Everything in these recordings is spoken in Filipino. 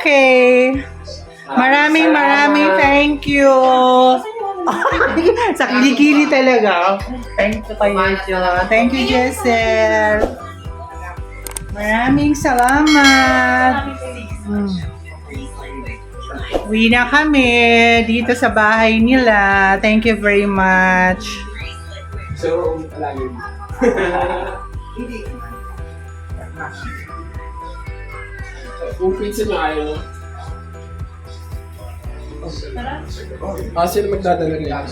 Okay. Maraming thank you. Sa kilikili talaga. Thank you kayo, Jo. Thank you, Jessel. Maraming salamat. Uwi na kami dito sa bahay nila. Thank you very much. So, palagi. Kung pizza nyo ayaw mo. Sino magdadala niya?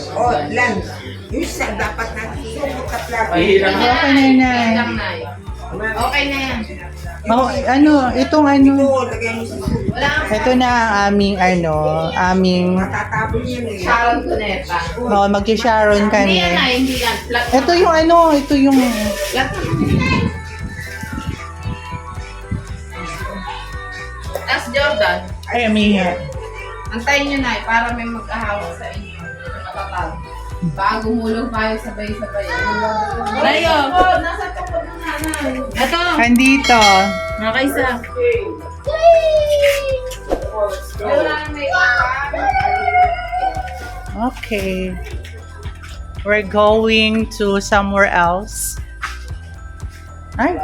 Lang. Yung isa, dapat natin sumukat lang. Mahirap na. Okay, Nanay. Okay na yan. Oh, itong Oo, lagyan mo sa sukat. ito na ang aming Matatabon yan eh. Sharon Cuneta. mag-Sharon Hindi kami. yan na, hindi yan. Flat Ito yung Flat Tapos Jordan, ay, may antayin nyo na para may mag-ahawak sa inyo. Matatag. Baka gumulong tayo sabay-sabay. Layo! Nasa tukod ng nanay. Ito! andito. Nakaisa. Wala na may Okay. We're going to somewhere else. Ay.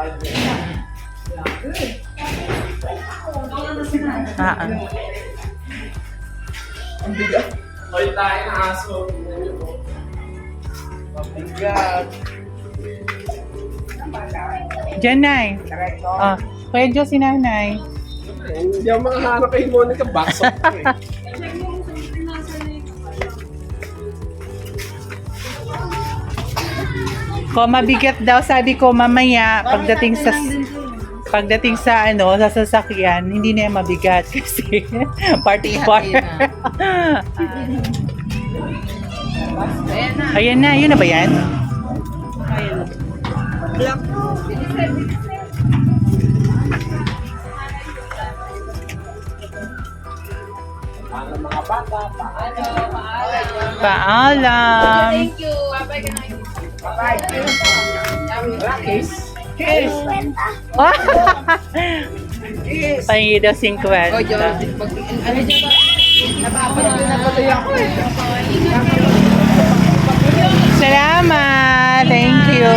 Ang bigat. Hoy tayo ng aso. Ang bigat. Diyan, Nay. Oh, Kuya Jo, si Nanay. Hindi ako makahanap kay Monica. Backsok ko eh. Ko mabigat daw, sabi ko mamaya pagdating sa sa sasakyan, hindi na yan mabigat kasi party part. Ayan na, yun na ba yan? Para mga bata, Paalam. Thank you. Bye-bye ka na. Kiss. Kiss. Pahingi daw 50. Oh, Jordan. Ano dyan ba? Napapatuloy ako eh. Salamat. Thank you.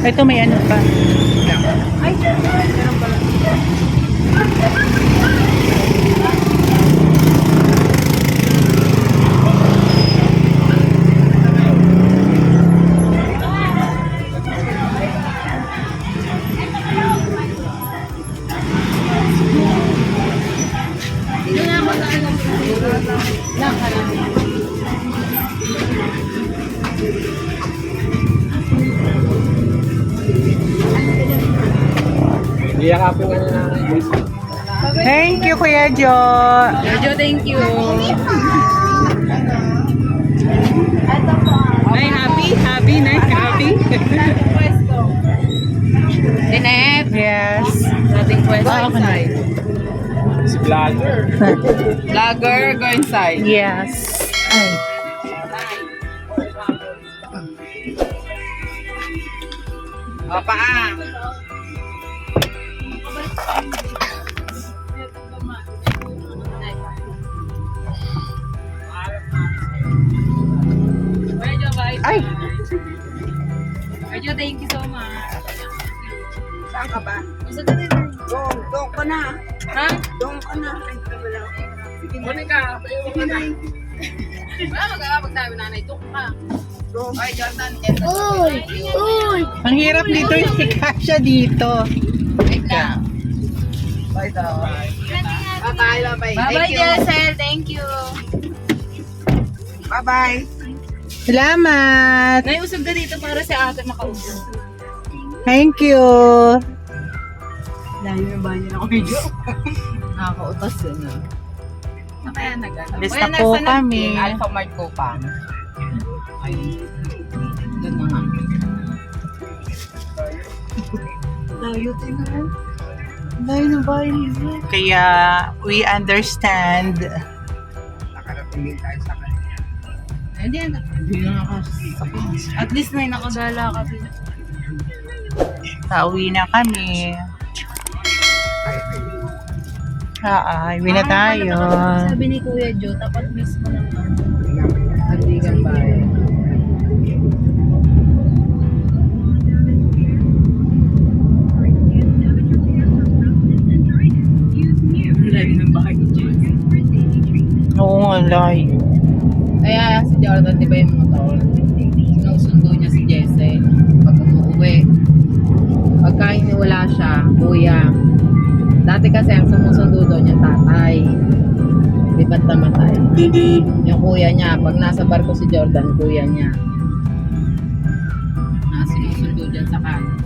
Ito may ano pa. Ay, meron pala. Iyakapin ka na namin. Thank you, Kuya Jo. Jojo, thank you. Ay, happy, nice, happy. Dinet. Yes. Dating pwesto inside. Si Vlogger. Vlogger, go inside. Yes. Ay. O, paa. Ay. Jojo, thank you so much. Saan ka ba? Gusto ka rin. Doon ka na. Ha? Doon ka na. Ay, wala. Monica, tayo ka na. Wala magkakapag tayo nanay. Tuk ka. Doon. Ay, Jordan. Ang hirap dito yung si Kasha dito. Wait lang. Bye-bye. Bye-bye. Bye-bye, Jessel. Thank you. Bye-bye. Salamat. Naiusog ka dito para sa ate makausap. Thank you. Layo yung bahay nila ko medyo. Nakakautas yun. Kaya nag-ano. Alis na po kami. Alpha Mart ko pa. Ay. Doon na nga. Layo tayo na. Layo na ba yun? Kaya we understand. Nakarating din tayo sa kanya. Hindi na nakasakit. At least may nakagala ka. Pauwi na kami. Uwi na tayo. Sabi ni Kuya Joe, tapat mismo ng Andigan bahay. Layo ng bahay ni Joe. Oo nga, layo. Kaya si Jordan, di ba yung motor? Sinusundo niya si Jesse pag umuwi. Pagka wala siya, kuya. Dati kasi ang sumusundo doon yung tatay. Di ba't namatay? Yung kuya niya, pag nasa barko si Jordan, kuya niya. Sinusundo dyan sa kanto.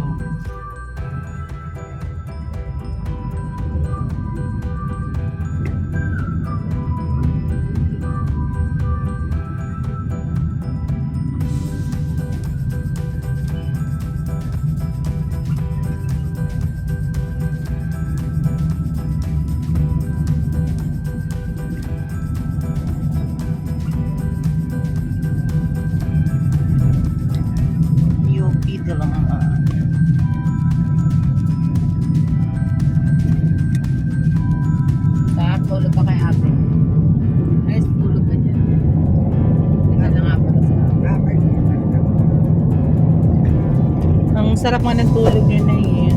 Tulog pa kay ate. Ay, tulog ka dyan. Tingnan na nga pala sa Ang sarap nga ng tulog yun na eh.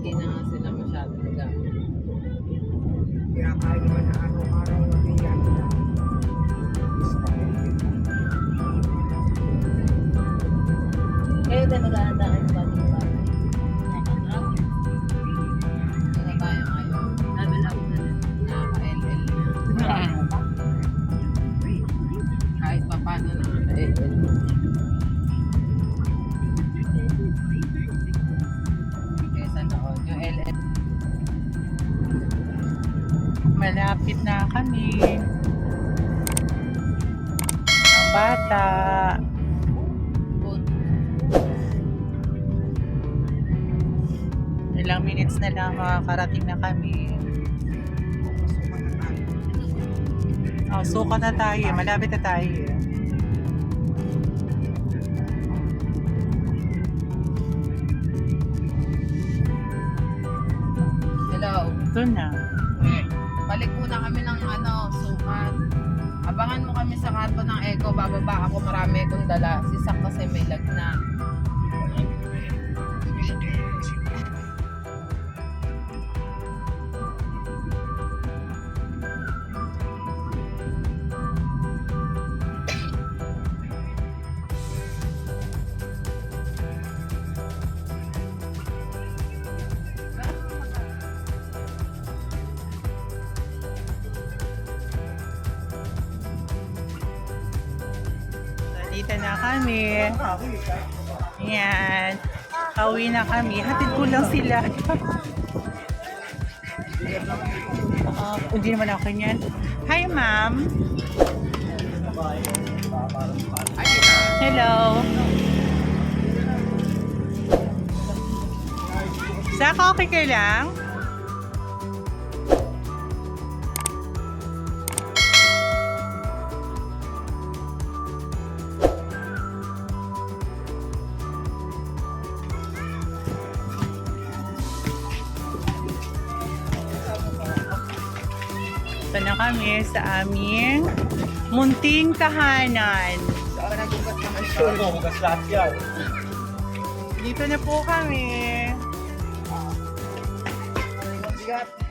hindi na nga sila masyado magamit. Kaya kaya naman na araw-araw mag-iyan. Kayo din mag-aanda kayo ba dito ba? Ano tayo ngayon? Level up na lang. Nakaka-LL na. Kahit pa paano nakaka-LL. Kesa noon, yung LL. Malapit na kami. Ang bata. Ilang minutes na lang makakarating na kami. Oh, suka na tayo. Malapit na tayo. Hello. Ito na. Balik muna kami ng sukat. Abangan mo kami sa kanto ng Eco. Bababa ako, marami akong dala. Si Sak kasi may lagna. Dito na kami. Yan. Pauwi na kami. Hatid ko lang sila. Hindi naman ako yan. Hi, ma'am. Hello. Saka okay ka lang? Ito na kami sa aming munting tahanan. Hugas lahat yan. Dito na po kami. Bigat.